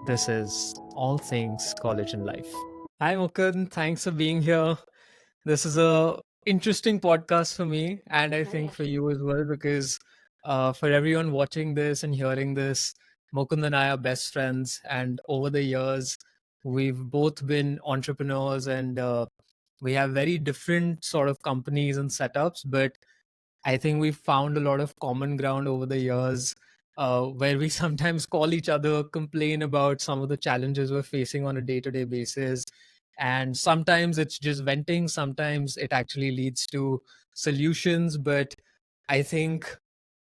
This is All Things College and Life. Hi, Mukund. Thanks for being here. This is a interesting podcast for me, and I think for you as well, because for everyone watching this and hearing this, Mukund and I are best friends, and over the years, we've both been entrepreneurs, and we have very different sort of companies and setups, but I think we've found a lot of common ground over the years where we sometimes call each other, complain about some of the challenges we're facing on a day to day basis. And sometimes it's just venting, sometimes it actually leads to solutions. But I think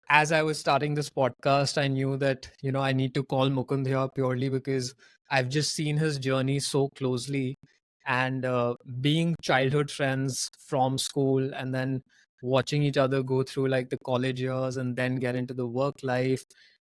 as I was starting this podcast, I knew that, I need to call Mukund here purely because I've just seen his journey so closely. And being childhood friends from school and then watching each other go through like the college years and then get into the work life.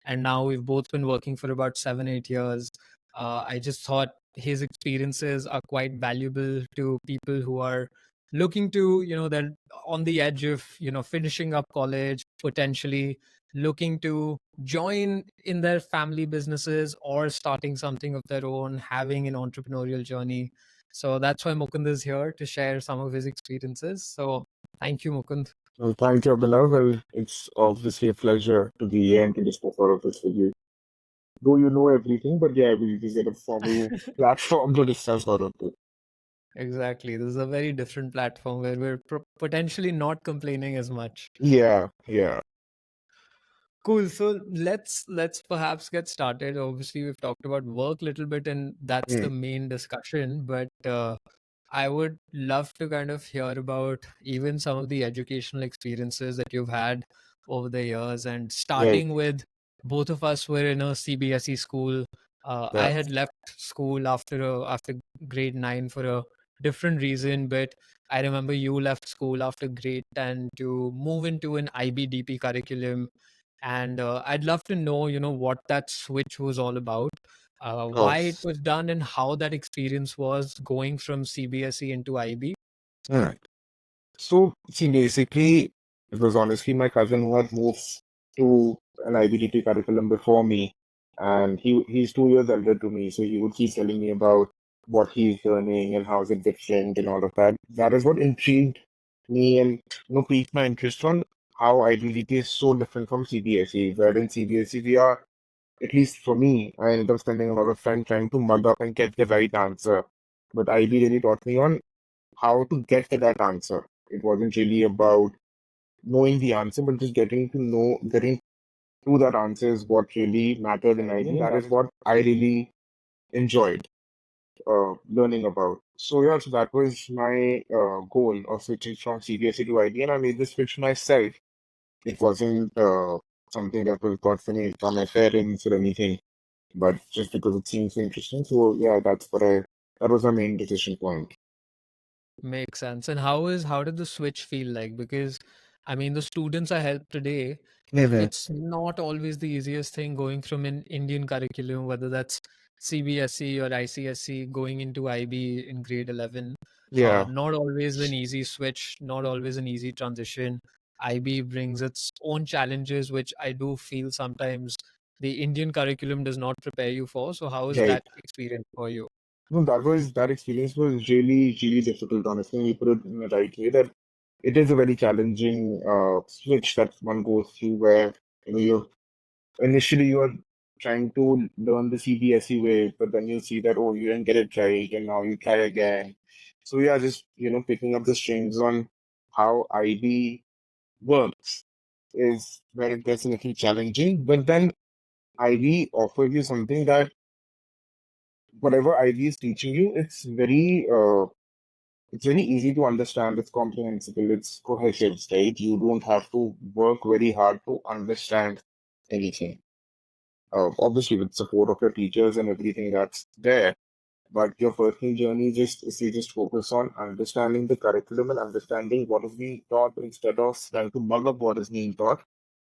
And now we've both been working for about 7, 8 years. I just thought his experiences are quite valuable to people who are looking to, they're on the edge of, finishing up college, potentially looking to join in their family businesses or starting something of their own, having an entrepreneurial journey. So that's why Mukund is here to share some of his experiences. So thank you, Mukund. Well, thank you, Abhinav. Well, it's obviously a pleasure to be here and to discuss all of this with you. Though you know everything, but yeah, we just get a formal platform to discuss all of it. Exactly. This is a very different platform where we're potentially not complaining as much. Yeah. Cool. So let's perhaps get started. Obviously, we've talked about work a little bit, and that's the Mm, main discussion. But I would love to kind of hear about even some of the educational experiences that you've had over the years. And right. starting with both of us were in a CBSE school. I Yeah. had left school after grade 9 for a different reason, but I remember you left school after grade 10 to move into an IBDP curriculum. And I'd love to know, what that switch was all about, Oh. why it was done, and how that experience was going from CBSE into IB. All So, see, basically, it was honestly my cousin who had moved to an IBDP curriculum before me, and he's 2 years older to me, so he would keep telling me about what he's learning and how is it different and all of that. That is what intrigued me and piqued my interest on how IBDP is so different from CBSE. Where in CBSE we are, at least for me, I ended up spending a lot of time trying to mug up and get the right answer. But IB really taught me on how to get to that answer. It wasn't really about knowing the answer, but just getting to that answer is what really mattered in IB, and that is what I really enjoyed learning about. So that was my goal of switching from CBSE to IB, and I made this switch myself. It wasn't something that was got for me from my parents or anything, but just because it seems interesting. So yeah, that was my main decision point. Makes sense. And how did the switch feel like? Because I mean, the students I help today, Mhm. it's not always the easiest thing going from an Indian curriculum, whether that's CBSE or ICSE, going into IB in grade 11. Yeah. Not always an easy switch, not always an easy transition. IB brings its own challenges, which I do feel sometimes the Indian curriculum does not prepare you for. So, how is Right. that experience for you? No, that experience was really, really difficult, honestly. You put it in the right way that it is a very challenging switch that one goes through where you initially you're trying to learn the CBSE way, but then you see that oh you didn't get it right and now you try again. So yeah, just picking up the strings on how IB works is where it gets a little challenging. But then IB offers you something that whatever IB is teaching you, it's very easy to understand. It's comprehensible. It's cohesive, right? You don't have to work very hard to understand anything. Obviously, with support of your teachers and everything that's there. But your personal journey just if you just focus on understanding the curriculum and understanding what is being taught instead of trying to mug up what is being taught,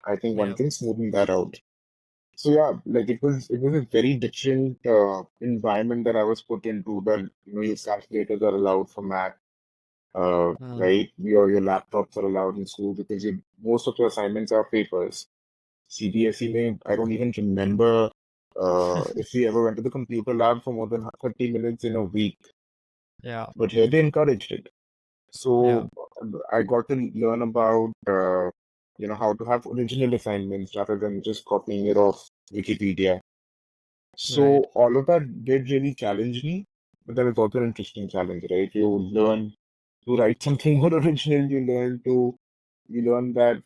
I think one Yeah. can smoothen that out. So yeah, like it was a very different environment that I was put into. That your calculators are allowed for math, right? Your laptops are allowed in school because most of your assignments are papers. CBSE may I don't even remember if we ever went to the computer lab for more than 30 minutes in a week. Yeah. But here they encouraged it. Yeah. So I got to learn about, how to have original assignments rather than just copying it off Wikipedia. So Right. all of that did really challenge me, but then it's also an interesting challenge, right? You learn to write something more original. You learn that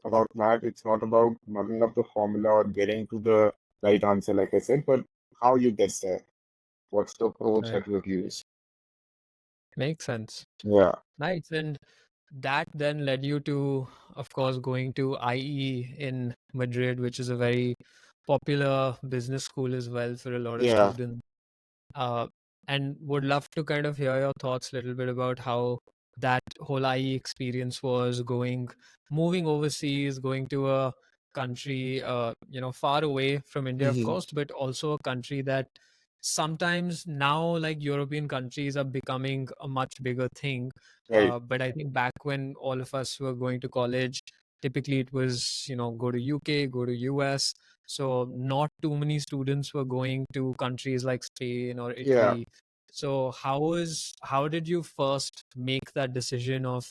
about math, it's not about mugging up the formula or getting to the right answer, like I said, but how you get there. What's the approach Right. that you use? Makes sense. Yeah, Nice. And that then led you to, of course, going to IE in Madrid, which is a very popular business school as well for a lot of yeah, students. Uh, and would love to kind of hear your thoughts a little bit about how that whole IE experience was moving overseas, going to a country, far away from India, of hmm, course, but also a country that sometimes now, like European countries, are becoming a much bigger thing. right, But I think back when all of us were going to college, typically it was, go to UK, go to US. So not too many students were going to countries like Spain or yeah. Italy. So how did you first make that decision of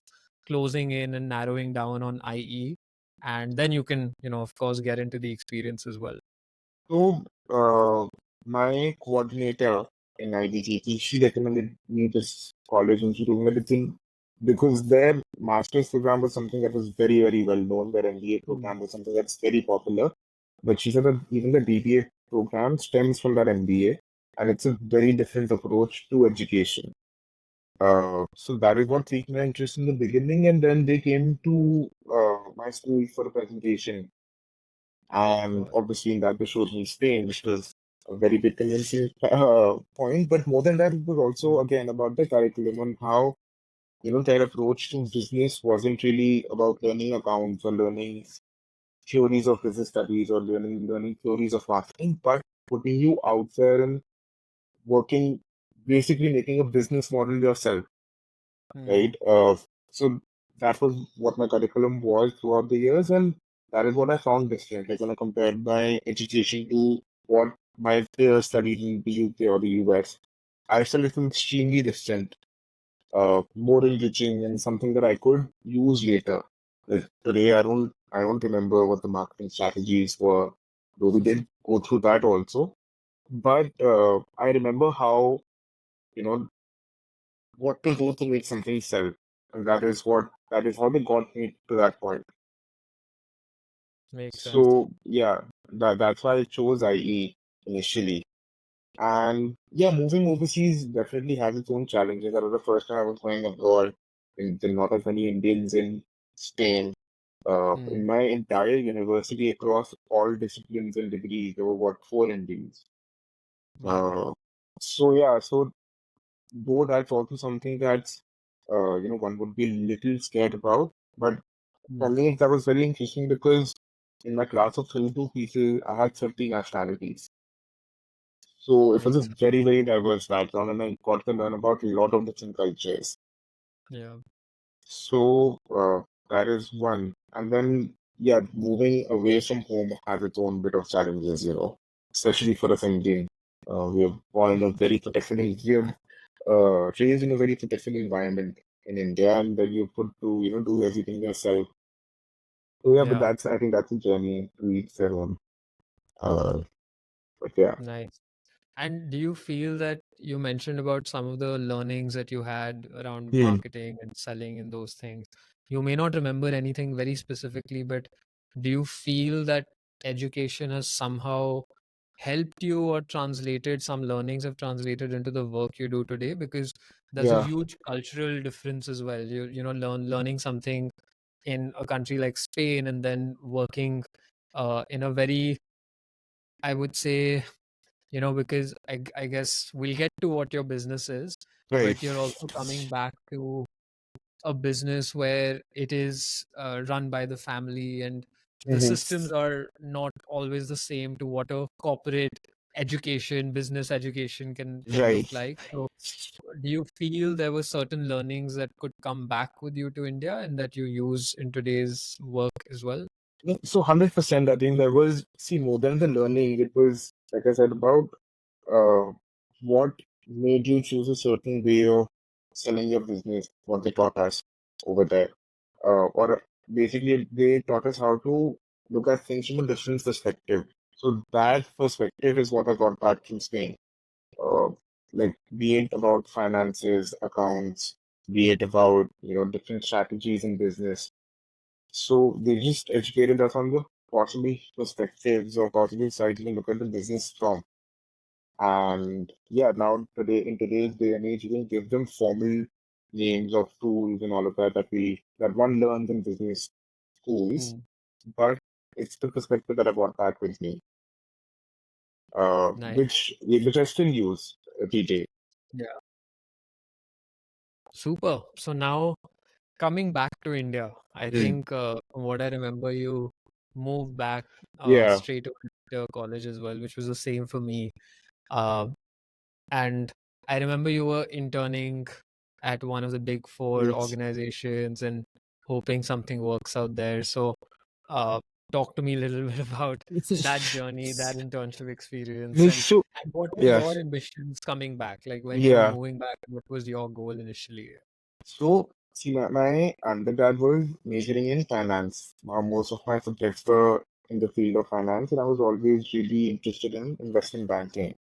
closing in and narrowing down on IE? And then you can, of course, get into the experience as well. So, my coordinator in IBDP, she recommended me this college and she told me it's in because their master's program was something that was very, very well known. Their MBA Mm. program was something that's very popular. But she said that even the DBA program stems from that MBA, and it's a very different approach to education. So that is what piqued my interest in the beginning, and then they came to my school for a presentation. And Got obviously, in that, they showed me Spain, which was a very big convincing point. But more than that, it was also, again, about the curriculum and how, their approach to business wasn't really about learning accounts or learning theories of business studies or learning theories of marketing, but putting you out there and working, basically making a business model yourself, Mm. right? So that was what my curriculum was throughout the years, and that is what I found different. Like when I compared my education to what my peers studied in the UK or the US, I felt it was extremely distant, more enriching, and something that I could use later. Like today, I don't remember what the marketing strategies were, though we did go through that also. But I remember how, you know, what to do to make something sell. And that is how they got me to that point. Makes sense. So yeah, that's why I chose IE initially. And yeah, moving overseas definitely has its own challenges. That was the first time I was going abroad. And there are not as many Indians in Spain. Mm. In my entire university, across all disciplines and degrees, there were what, four Indians. Wow. Uh, so yeah, so though that's also something that's one would be a little scared about. But for Mm. me, that was very interesting because in my class of 22 people, I had 50 nationalities. So it was Makes a sense. very, very diverse background, and I got to learn about a lot of different cultures. Yeah. So that is one. And then, yeah, moving away from home has its own bit of challenges, especially for us Indian. We are born in a very protected, we are raised in a very protected environment in India, and then you put to, do everything yourself. So yeah, but Yeah. I think that's a journey to each their own. Uh, but yeah. Nice. And do you feel that you mentioned about some of the learnings that you had around Hmm. marketing and selling and those things? You may not remember anything very specifically, but do you feel that education has somehow helped you or translated some learnings have translated into the work you do today? Because there's a Yeah. huge cultural difference as well. Learning something in a country like Spain and then working in a very, I would say, because I guess we'll get to what your business is, Right. but you're also coming back to a business where it is run by the family and the Hmm. systems are not always the same to what a corporate education, business education can look Right. like. So do you feel there were certain learnings that could come back with you to India and that you use in today's work as well? No, so 100%, I think there was, see, more than the learning, it was like I said, about uh, what made you choose a certain way of selling your business, what they taught us over there. Or basically, they taught us how to look at things from a different perspective. So that perspective is what I got back from Spain. Uh, like, be it about finances, accounts, be it about, different strategies in business. So they just educated us on the possible perspectives or possible sides to look at the business from. And yeah, now today in today's day and age, you can give them formal names of tools and all of that that one learns in business schools, Hmm. but it's the perspective that I brought back with me, Nice. which I still use every day. Yeah. Super. So now coming back to India, I Mm. think from what I remember, you moved back Yeah. straight to college as well, which was the same for me. Uh, and I remember you were interning at one of the big four Yes. organizations and hoping something works out there. So, uh, talk to me a little bit about that journey, that internship experience, So and what were yeah, your ambitions coming back? Like when you were yeah. moving back, what was your goal initially? So see, my undergrad was majoring in finance. Most of my subjects were in the field of finance, and I was always really interested in investment banking.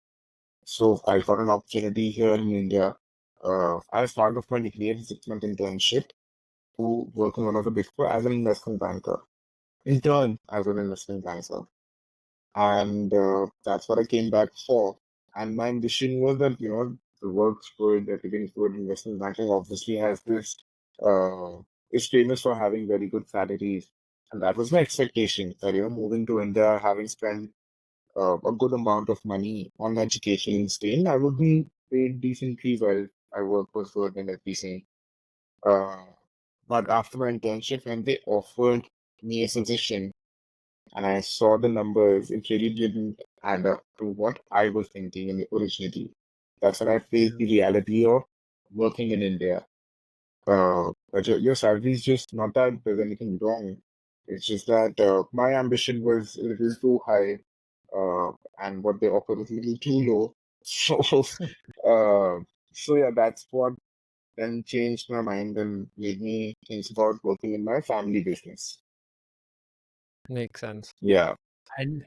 So I got an opportunity here in India. As part of my degree, a 6-month internship to work in one of the big four as an investment banker. Intern as an investment banker. And that's what I came back for. And my ambition was that, the work's good, everything's good. Investment banking obviously has this, is famous for having very good salaries. And that was my expectation that, moving to India, having spent a good amount of money on education in Spain, I would be paid decently well. My work was good and everything. Uh, but after my internship, when they offered me a position and I saw the numbers, it really didn't add up to what I was thinking originally. That's when I faced Yeah. the reality of working in India. But your salary is just not that there's anything wrong. It's just that my ambition was a little too high, and what they offer was a little too low. So, uh, so yeah, that's what then changed my mind and made me think about working in my family business. Makes sense. Yeah, And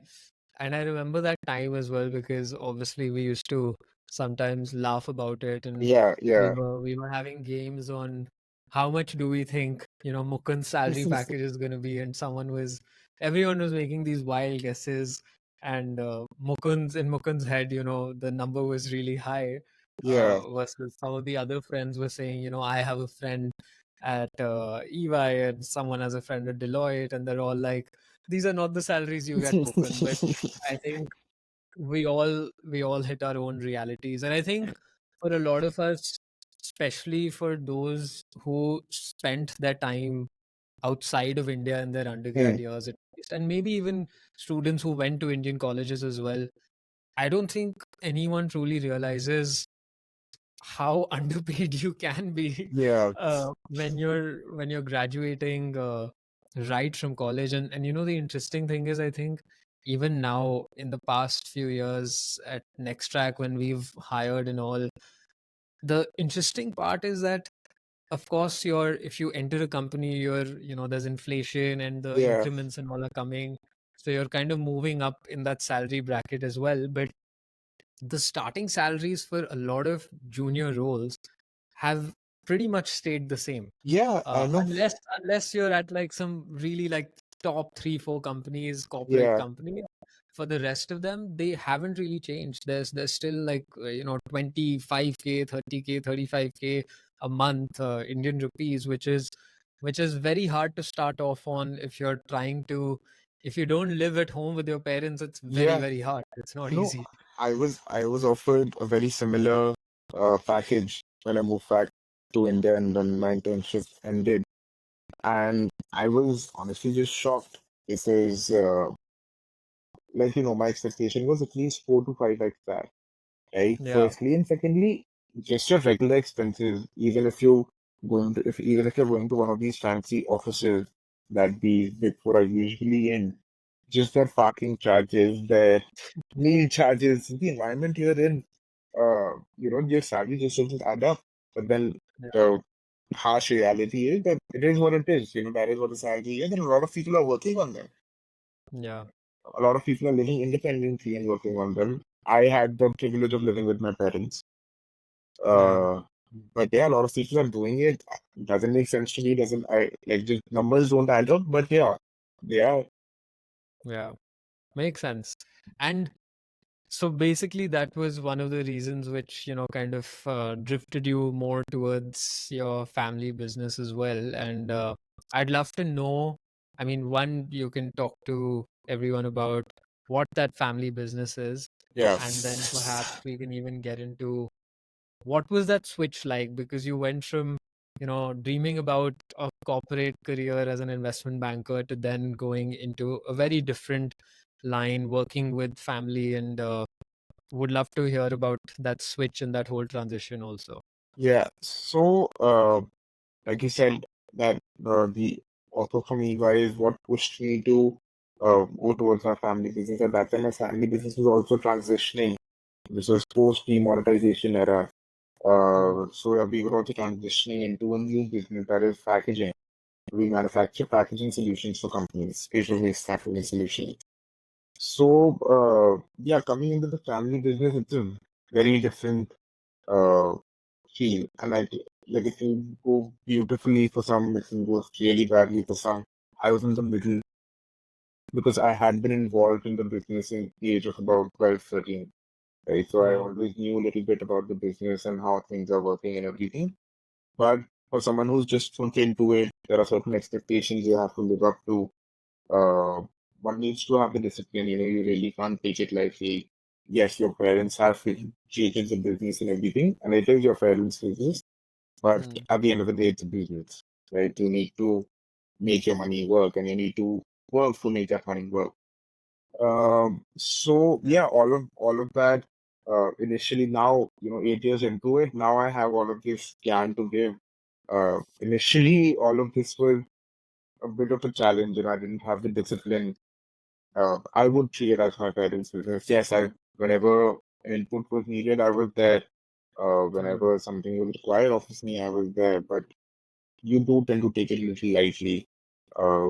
and I remember that time as well because obviously we used to sometimes laugh about it and yeah, yeah, we were having games on how much do we think, Mukund's salary package is gonna be, and everyone was making these wild guesses, and Mukund's head, the number was really high, yeah. versus some of the other friends were saying, I have a friend at EY and someone has a friend at Deloitte, and they're all like, these are not the salaries you get, Mukund. But I think we all hit our own realities. And I think for a lot of us, especially for those who spent their time outside of India in their undergrad Hmm. years at least, and maybe even students who went to Indian colleges as well, I don't think anyone truly realizes how underpaid you can be Yeah, when you're graduating right from college. And the interesting thing is, I think even now in the past few years at Next Track, when we've hired and all, the interesting part is that of course if you enter a company, there's inflation and the yeah, increments and all are coming, so you're kind of moving up in that salary bracket as well. But the starting salaries for a lot of junior roles have pretty much stayed the same. yeah. I know. Unless you're at like some really like top 3 4 companies, corporate Yeah, company. For the rest of them, they haven't really changed. There's still like 25K, 30K, 35K a month, Indian rupees, which is very hard to start off on if you don't live at home with your parents. It's very, yeah. very hard. It's not No, easy. I was offered a very similar package when I moved back to India and then my internship ended. And I was honestly just shocked because, my expectation was at least 4 to 5 x that, right? Yeah. Firstly, and secondly, just your regular expenses, even if you're going to one of these fancy offices that these big four are usually in, just their parking charges, their meal charges, the environment you're in, your salary just doesn't add up. But then Yeah. the harsh reality is that it is what it is. That is what the salary is, and a lot of people are working on that. Yeah. A lot of people are living independently and working on them. I had the privilege of living with my parents. Yeah. Uh, but yeah, a lot of people are doing it. Doesn't make sense to me. Doesn't I like the numbers don't add up? But yeah, they are. Yeah. Makes sense. And so basically, that was one of the reasons which, kind of drifted you more towards your family business as well. And I'd love to know, I mean, one, you can talk to everyone about what that family business is. Yeah. And then perhaps we can even get into what was that switch like? Because you went from, dreaming about a corporate career as an investment banker to then going into a very different line, working with family, and would love to hear about that switch and that whole transition also. Yeah. So, like you said, that the author from EY is what pushed me to go towards my family business. At that time, my family business was also transitioning. This was post demonetization era. Mm. So yeah, we were also transitioning into a new business that is packaging. We manufacture packaging solutions for companies, paper-based packaging solutions. So, yeah, coming into the family business, it's a very different uh, field. And like it can go beautifully for some, it can go really badly for some. I was in the middle because I had been involved in the business since the age of about 12, 13. Right? So I Wow. always knew a little bit about the business and how things are working and everything. But for someone who's just sunk into it, there are certain expectations you have to live up to. Uh, One needs to have the discipline. You really can't take it lightly. Yes, your parents have created the business and everything, and it is your parents' business. But Mm. at the end of the day, it's a business, right? You need to make your money work, and you need to work to make that money work. So Yeah. yeah, all of that. Initially, now 8 years into it, now I have all of this plan to give. Initially, all of this was a bit of a challenge, and I didn't have the discipline. I would treat it as my parents' business. Yes, whenever input was needed, I was there. Mm. Whenever something was required of me, I was there. But you do tend to take it a little lightly,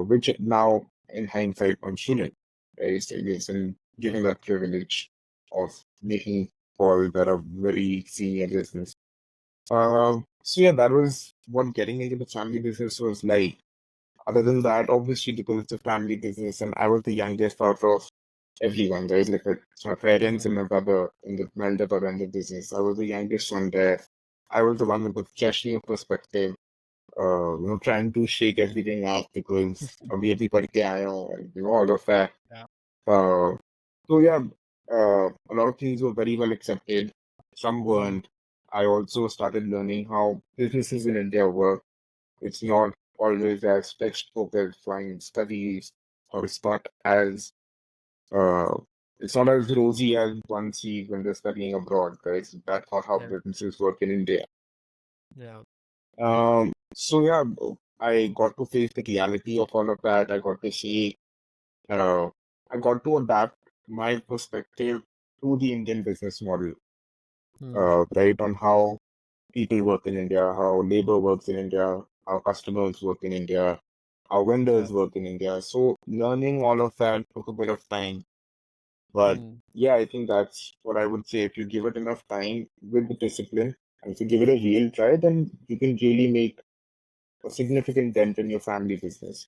which now, in hindsight, one shouldn't. Right? So yes, and given that privilege of making calls that are very senior business. So yeah, that was what getting into the family business was like. Other than that, obviously, because it's a family business, and I was the youngest out of everyone. There's like my parents Mm. and my brother in the elder brother in the business. I was the youngest one there. I was the one with the freshly perspective, trying to shake everything up because अभी अभी पढ़ के आया हूँ, and all of that. Yeah. Uh, so yeah, a lot of things were very well accepted. Some Mm. weren't. I also started learning how businesses in India work. It's not always as textbook as flying studies, or uh, it's not as rosy as one sees when they're studying abroad, right? That's not how Yeah. businesses work in India. Yeah. So yeah, I got to face the reality of all of that. I got to see, uh, I got to adapt my perspective to the Indian business model, Mm. right, on how people work in India, how labor works in India, how customers work in India, how Yeah. vendors work in India. So learning all of that took a bit of time. But Mm. yeah, I think that's what I would say. If you give it enough time with the discipline, and if you give it a real try, then you can really make a significant dent in your family business.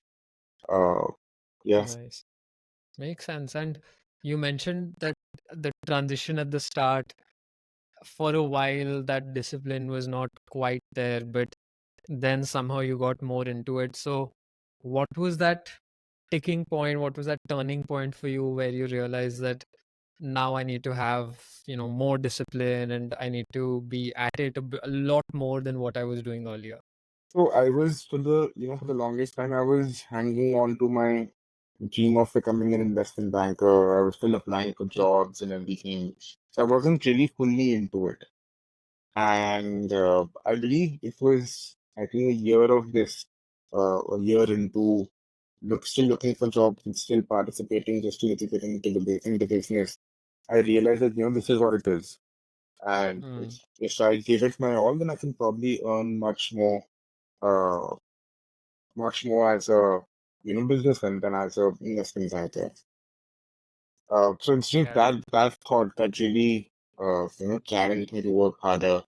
Uh, yeah. Nice. Makes sense. And you mentioned that the transition at the start, for a while, that discipline was not quite there, but then somehow you got more into it. So, what was that ticking point? What was that turning point for you where you realized that now I need to have, more discipline and I need to be at it a lot more than what I was doing earlier? So I was for the longest time I was hanging on to my dream of becoming an investment banker. I was still applying for Mm. jobs and everything. So I wasn't really fully into it. And I believe it was, I think, a year into still looking for jobs and still participating just to get into the business, I realized that, this is what it is. And Mm. if I give it my all, then I can probably earn uh, much more as a, businessman than as a investment banker. So it's just Yeah. that thought that really, challenged me to work harder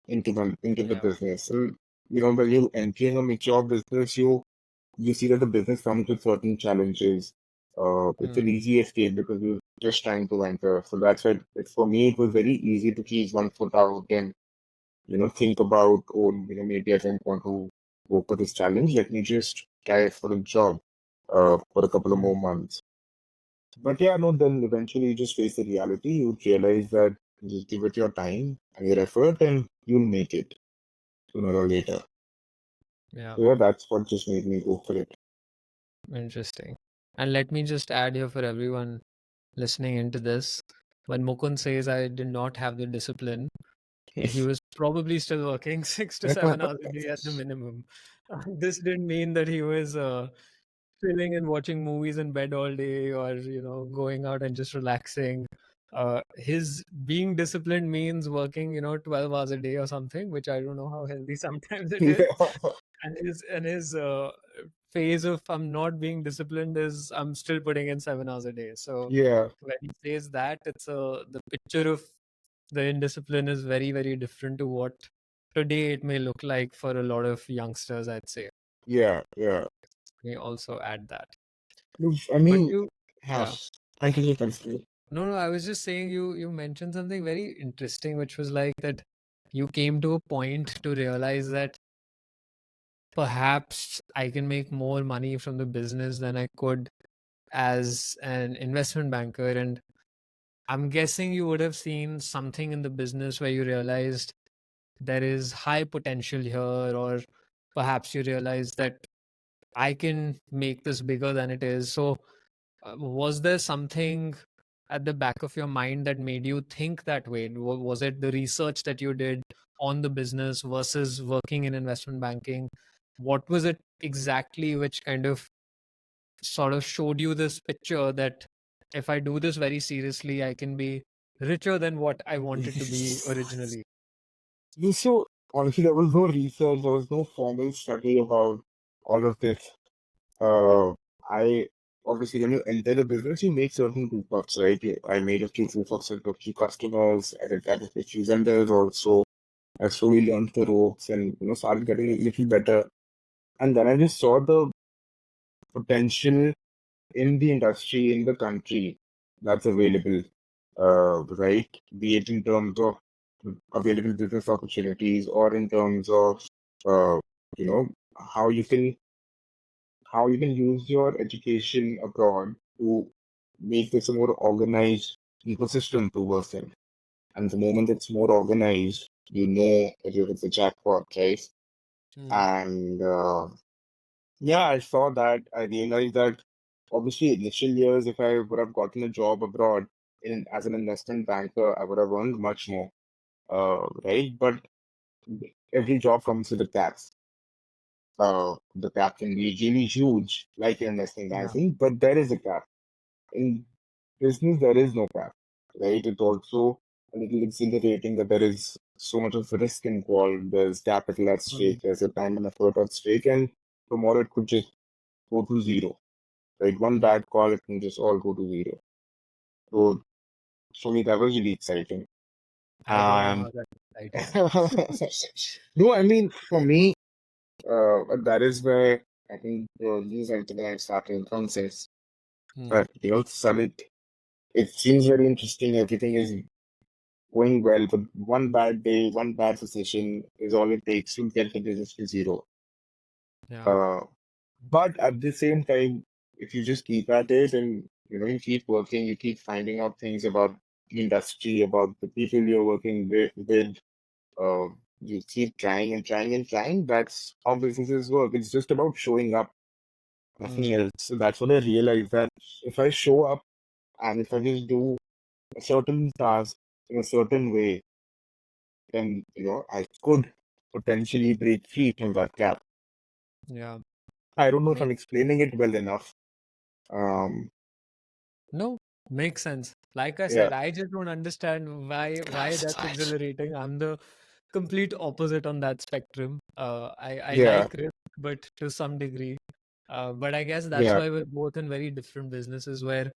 into the Yeah. business. And, when you enter a mature business, you see that the business comes with certain challenges. It's an Mm. easy escape because you're just trying to enter. So that's why for me, it was very easy to keep one foot out and, think about, oh, maybe I don't want to go for this challenge. Let me just try it for a job, for a couple of Mm. more months. But yeah, no, then eventually you just face the reality. You realize that you just give it your time and your effort and you'll make it sooner or later. Yeah. So yeah, that's what just made me go for it. Interesting. And let me just add here for everyone listening into this. When Mukund says I did not have the discipline, he was probably still working 6 to 7 hours a day at the minimum. This didn't mean that he was chilling and watching movies in bed all day, or going out and just relaxing. His being disciplined means working 12 hours a day or something, which I don't know how healthy sometimes it is. And his phase of I'm not being disciplined is I'm still putting in 7 hours a day. So Yeah, when he says that, it's the picture of the indiscipline is very, very different to what today it may look like for a lot of youngsters, I'd say. yeah, yeah. May also add that. Look, I But mean, you, yeah. yes. Thank you, thank you. No, no, I was just saying you mentioned something very interesting, which was like that you came to a point to realize that perhaps I can make more money from the business than I could as an investment banker. And I'm guessing you would have seen something in the business where you realized there is high potential here, or perhaps you realize that I can make this bigger than it is. So, was there something at the back of your mind that made you think that way? Was it the research that you did on the business versus working in investment banking? What was it exactly which kind of sort of showed you this picture that if I do this very seriously, I can be richer than what I wanted to be originally? So honestly, there was no research, there was no formal study about all of this. Uh, I obviously when you enter the business, you make certain proof ups, right? I made a few proof ups with a few customers, I did a few vendors also. I slowly learned the ropes and started getting a little better. And then I just saw the potential in the industry, in the country that's available, right? Be it in terms of available business opportunities or in terms of, uh, you know, how you can use your education abroad to make this a more organized ecosystem to work in. And the moment it's more organized, that you're the jackpot, right? Hmm. And yeah, I saw that. I realized that obviously initial years, if I would have gotten a job abroad as an investment banker, I would have earned much more, right? But every job comes with a tax. The cap can be really huge, like in investment Yeah. banking, but there is a cap. In business, there is no cap, right? It's also a little exhilarating that there is so much of risk involved. There's capital at Mm. stake, there's a time and effort at stake, and tomorrow it could just go to zero, right? One Yeah. bad call, it can just all go to zero. So for me, that was really exciting. I don't know how And that's exciting. no, I mean, for me, that is where I think the news enterprise starting concepts. Hmm. But summit, it seems very interesting. Everything is going well, but one bad day, one bad decision is all it takes to get the business to zero. Yeah. Uh, but at the same time, if you just keep at it and you keep working, you keep finding out things about the industry, about the people you're working with, uh, you keep trying and trying and trying. That's how businesses work. It's just about showing up, nothing Hmm. else. So that's what I realized that if I show up and if I just do a certain task in a certain way, then I could potentially break free from that gap. Yeah. I don't know if Make I'm explaining it well enough. Um, No, makes sense. Like I yeah, said, I just don't understand why that's exhilarating. I'm the complete opposite on that spectrum. I yeah, like risk, but to some degree. But I guess that's yeah, why we're both in very different businesses where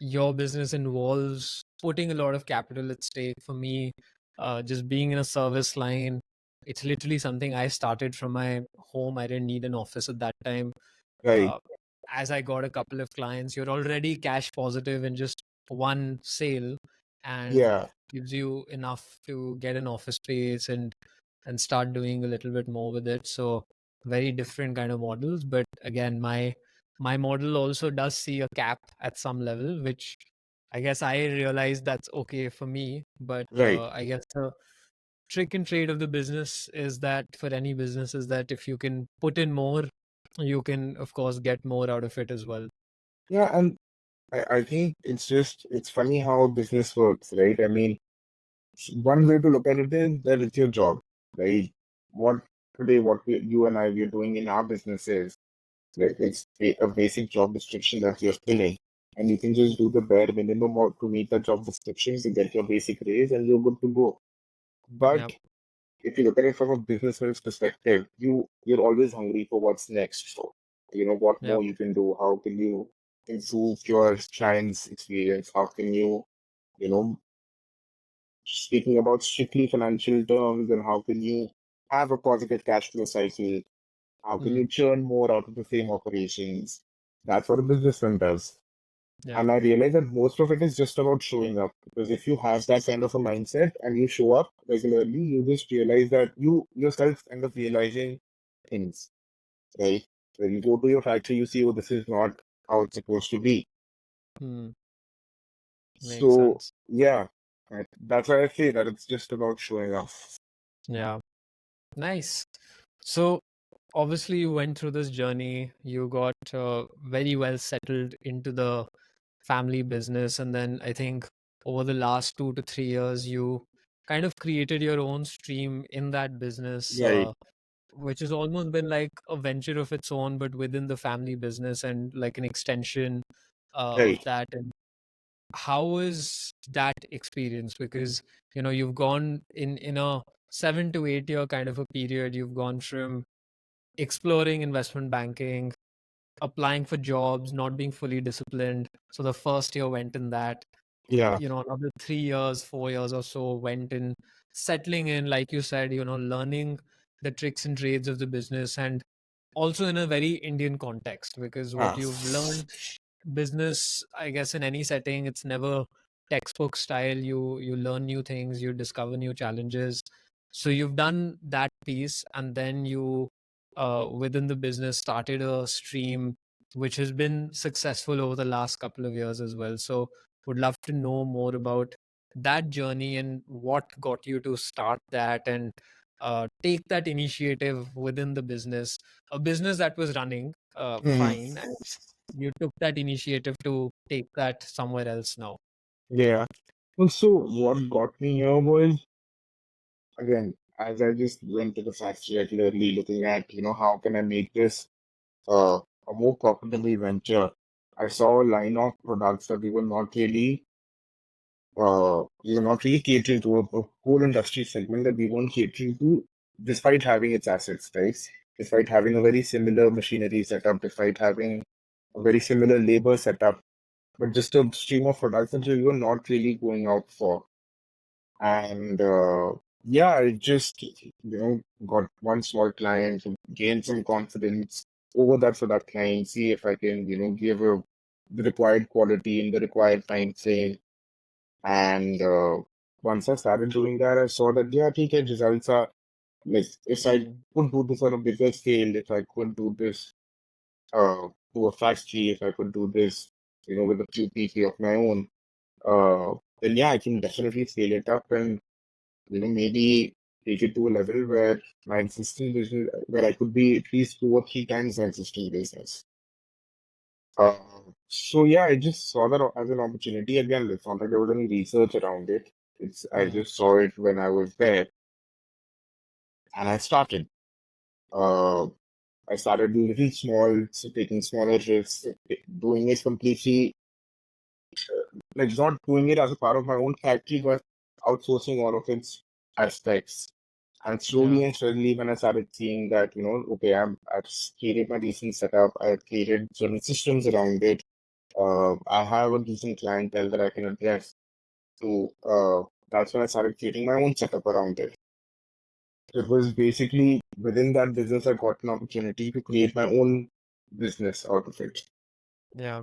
your business involves putting a lot of capital at stake. For me, just being in a service line, it's literally something I started from my home. I didn't need an office at that time. right, uh, as I got a couple of clients, you're already cash positive in just one sale, and yeah, gives you enough to get an office space and start doing a little bit more with it. So very different kind of models. But again, my model also does see a cap at some level, which I guess I realize that's okay for me. But right. I guess the trick and trade of the business is that for any business is that if you can put in more, you can of course get more out of it as well. Yeah, and I think it's funny how business works, right? I mean, one way to look at it is that it's your job, right? What you and I we're doing in our businesses, like it's a basic job description that you're filling, and you can just do the bare minimum or to meet the job description to get your basic raise, and you're good to go. But Yeah, if you look at it from a businessman's perspective, you're always hungry for what's next. So, what yeah, more you can do? How can you improve your client's experience? How can you know, speaking about strictly financial terms, and how can you have a positive cash flow cycle? How can mm, you churn more out of the same operations? That's what a businessman does. yeah, And I realize that most of it is just about showing up. Because if you have that kind of a mindset and you show up regularly, you just realize that you yourself end up realizing things, right? When you go to your factory, you see, oh, this is not how it's supposed to be. mm, makes So, sense. yeah, that's why I say that it's just about showing up. Yeah, nice. So obviously you went through this journey, you got very well settled into the family business, and then I think over the last 2 to 3 years you kind of created your own stream in that business, Right, which has almost been like a venture of its own, but within the family business and like an extension of right. that. And how is that experience? Because you've gone in a 7 to 8 year kind of a period. You've gone from exploring investment banking, applying for jobs, not being fully disciplined. So the first year went in that. Yeah, Another 3 years, 4 years or so went in settling in, like you said, learning the tricks and trades of the business, and also in a very Indian context, because what ah, you've learned business, I guess, in any setting, it's never textbook style. You learn new things, you discover new challenges. So you've done that piece, and then you within the business started a stream which has been successful over the last couple of years as well. So would love to know more about that journey and what got you to start that and take that initiative within the business, a business that was running mhm, fine, and you took that initiative to take that somewhere else now. yeah. Also, what got me here was, again, as I just went to the factory regularly looking at, how can I make this a more profitable venture? I saw a line of products that we were not really catering to a whole industry segment that we weren't catering to, despite having its assets, right? Despite having a very similar machinery setup, despite having a very similar labor setup, but just a stream of products that we were not really going out for. And yeah, I just, got one small client to gain some confidence over that client, see if I can, give the required quality in the required time frame. And once I started doing that, I saw that, yeah, okay, results are like, if I Mm, could do this on a bigger scale, if I could do this to a factory, if I could do this, with a few people of my own, then yeah, I can definitely scale it up and maybe take it to a level where my existing business, where I could be at least 2 or 3 times my existing business. Uh, so yeah, I just saw that as an opportunity. Again, it's not like there was any research around it. I mm, just saw it when I was there, and I started. Uh, I started a little small, so taking smaller risks, doing it completely, like not doing it as a part of my own factory, but outsourcing all of its aspects. And Yeah. slowly and steadily, when I started seeing that, okay, I've created my decent setup, I've created certain systems around it. I have a decent clientele that I can address. So that's when I started creating my own setup around it. It was basically within that business, I got an opportunity to create my own business out of it. Yeah.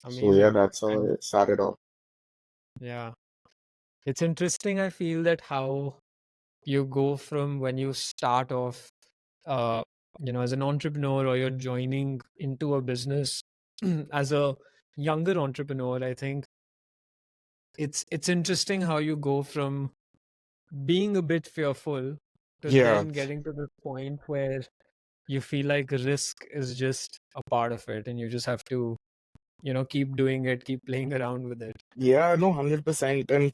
So yeah, Amazing. that's how And it started off. yeah, it's interesting. I feel that how you go from when you start off, uh, as an entrepreneur or you're joining into a business as a younger entrepreneur. I think it's interesting how you go from being a bit fearful to Yeah, then getting to the point where you feel like risk is just a part of it and you just have to keep doing it, keep playing around with it. yeah, no, 100%. And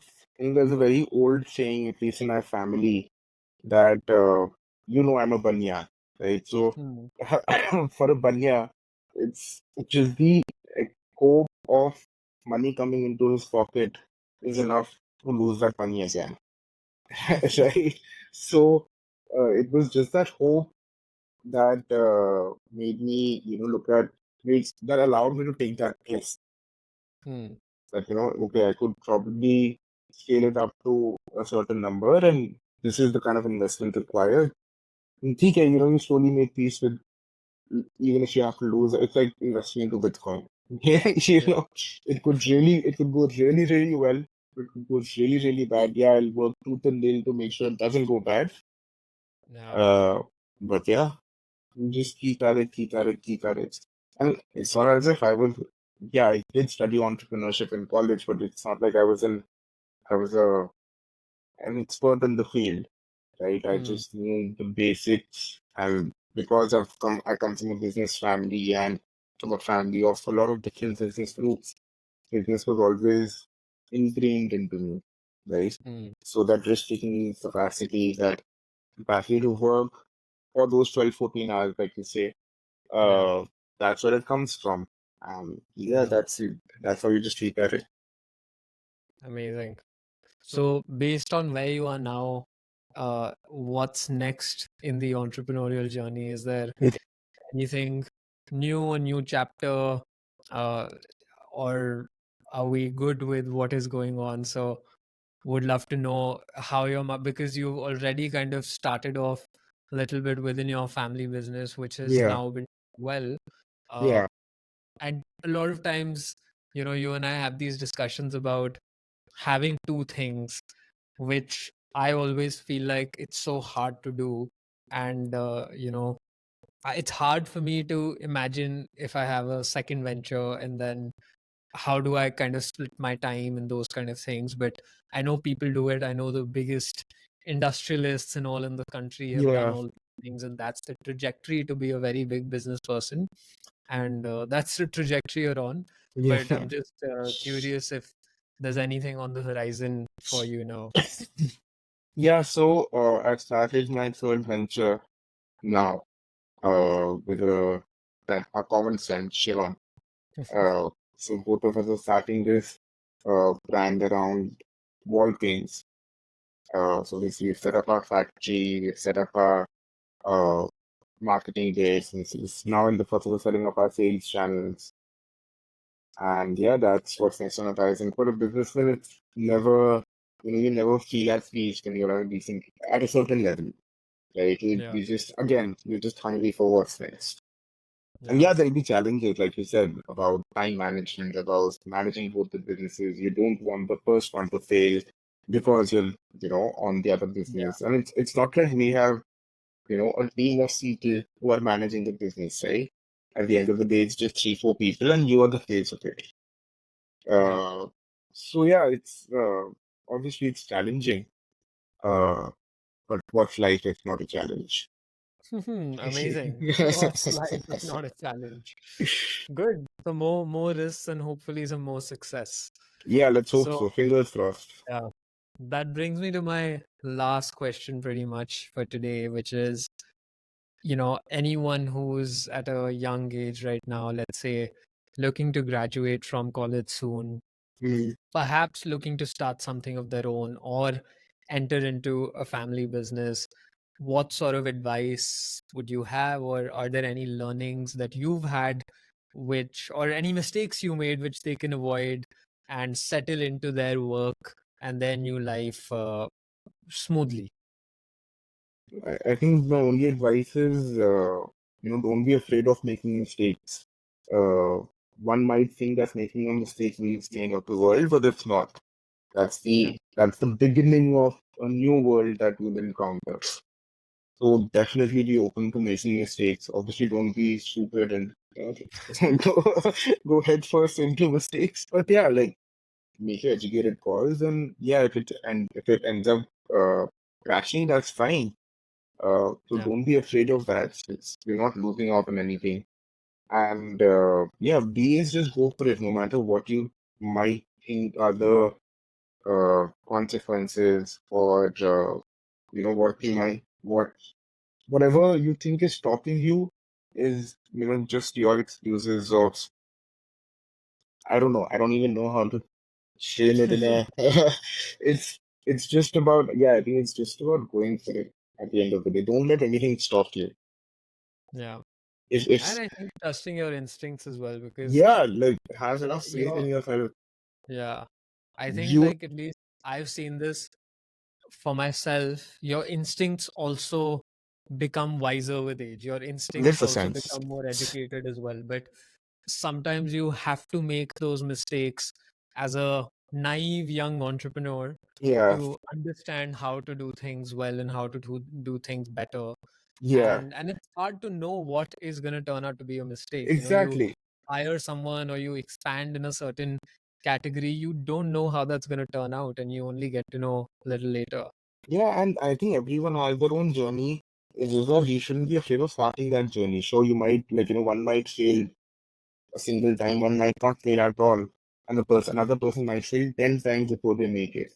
there's a very old saying, at least in our family, that I'm a banya, right? So Hmm. for a banya, it's just the hope of money coming into his pocket is enough to lose that money again, right? So it was just that hope that made me, that allowed me to take that risk. Hmm. That, okay, I could probably scale it up to a certain number, and this is the kind of investment required. And okay, you slowly make peace with, even if you have to lose, it's like investing into Bitcoin. Yeah, Yeah. it could go really, really well. It could go really, really bad. Yeah, I'll work tooth and nail to make sure it doesn't go bad. Yeah. Uh, but yeah, you just keep at it, keep at it, keep at it. And it's not as if yeah, I did study entrepreneurship in college, but it's not like I was an expert in the field, right? I Hmm. just knew the basics, and because I come from a business family and from a family of a lot of different business groups. Business was always ingrained into me, right? Hmm. So that risk-taking capacity to work for those 12, 14 hours, like you say, Yeah. uh, that's where it comes from. Yeah, Yeah. that's it. That's how you just treat at Amazing. So, based on where you are now, what's next in the entrepreneurial journey? Is there it. anything new, a new chapter, uh, or are we good with what is going on? So, would love to know how because you already kind of started off a little bit within your family business, which has Yeah, now been well. Uh, yeah, and a lot of times, you and I have these discussions about having two things, which I always feel like it's so hard to do. And, it's hard for me to imagine if I have a second venture and then how do I kind of split my time and those kind of things. But I know people do it. I know the biggest industrialists and all in the country have done yeah, all these things, and that's the trajectory to be a very big business person. And that's the trajectory you're on. But yeah. I'm just curious if there's anything on the horizon for you now. Yeah, so I started my third venture now with a common friend, Shivam. So both of us are starting this brand around wall paints. We've set up our factory, we've set up our uh, marketing base, and it's now in the process of setting up our sales channels. And yeah, that's what's next on the horizon. For a businessman, it's never, you never feel at peace when you're at a certain level, right? Yeah, You're just hungry for what's next. And yeah, yeah, there'll be challenges, like you said, about time management, about managing both the businesses. You don't want the first one to fail because you're, on the other yeah, business. And it's not like we have, a team of people who are managing the business, right? At the end of the day, it's just three, four people, and you are the face of it. yeah. Uh, so yeah, it's obviously it's challenging. Uh, but what's life if not a challenge? Amazing. What's life if not a challenge? Good. So more risks and hopefully some more success. Yeah, let's hope So so. Fingers crossed. yeah, that brings me to my last question pretty much for today, which is anyone who's at a young age right now, let's say looking to graduate from college soon, Mm. perhaps looking to start something of their own or enter into a family business, what sort of advice would you have, or are there any learnings that you've had which, or any mistakes you made which they can avoid and settle into their work and their new life smoothly? I think my only advice is, don't be afraid of making mistakes. Uh, One might think that making a mistake means the end of the world, but it's not. Yeah, That's the beginning of a new world that you'll encounter. So definitely be open to making mistakes. Obviously, don't be stupid and go head first into mistakes. But yeah, like make your educated calls, and yeah, if it ends up crashing, that's fine. So yeah, don't be afraid of that. You're not losing out on anything. And yeah, B is just go for it, no matter what you might think are the consequences, or what you might whatever you think is stopping you is just your excuses of, I don't know. I don't even know how to shame it in a it's just about, yeah, I think it's just about going for it at the end of the day. Don't let anything stop you. yeah. If And I think trusting your instincts as well, because Yeah, like have enough faith in you're, yourself. yeah, I think You like at least I've seen this for myself. Your instincts also become wiser with age. Your live instincts for also sense. become more educated as well. But sometimes you have to make those mistakes as a naive young entrepreneur Yeah, to understand how to do things well and how to do things better. yeah, And it's hard to know what is going to turn out to be a mistake. You exactly. hire someone or you expand in a certain category, you don't know how that's going to turn out, and you only get to know a little later. Yeah, and I think everyone has their own journey. It's just that you shouldn't be afraid of starting that journey. Sure, you might, one might fail a single time, one might not fail at all, and another person might fail 10 times before they make it.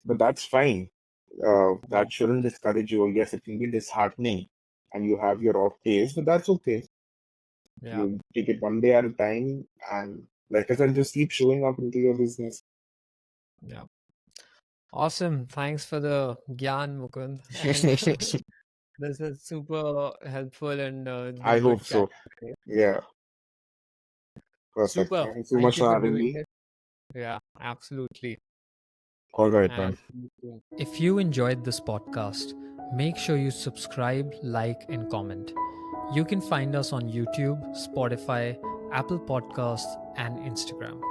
But that's fine. Yeah, That shouldn't discourage you. Yes, it can be disheartening, and you have your off days, but that's okay. yeah, You take it one day at a time, and like I said, just keep showing up into your business. yeah. Awesome. Thanks for the gyan, Mukund. And this is super helpful, and it's I been hope good so. chatting today. Yeah, perfect. Super. Thank you so Thank much you for for having doing me. it. Yeah, absolutely. All right, man. And if you enjoyed this podcast, make sure you subscribe, like, and comment. You can find us on YouTube, Spotify, Apple Podcasts, and Instagram.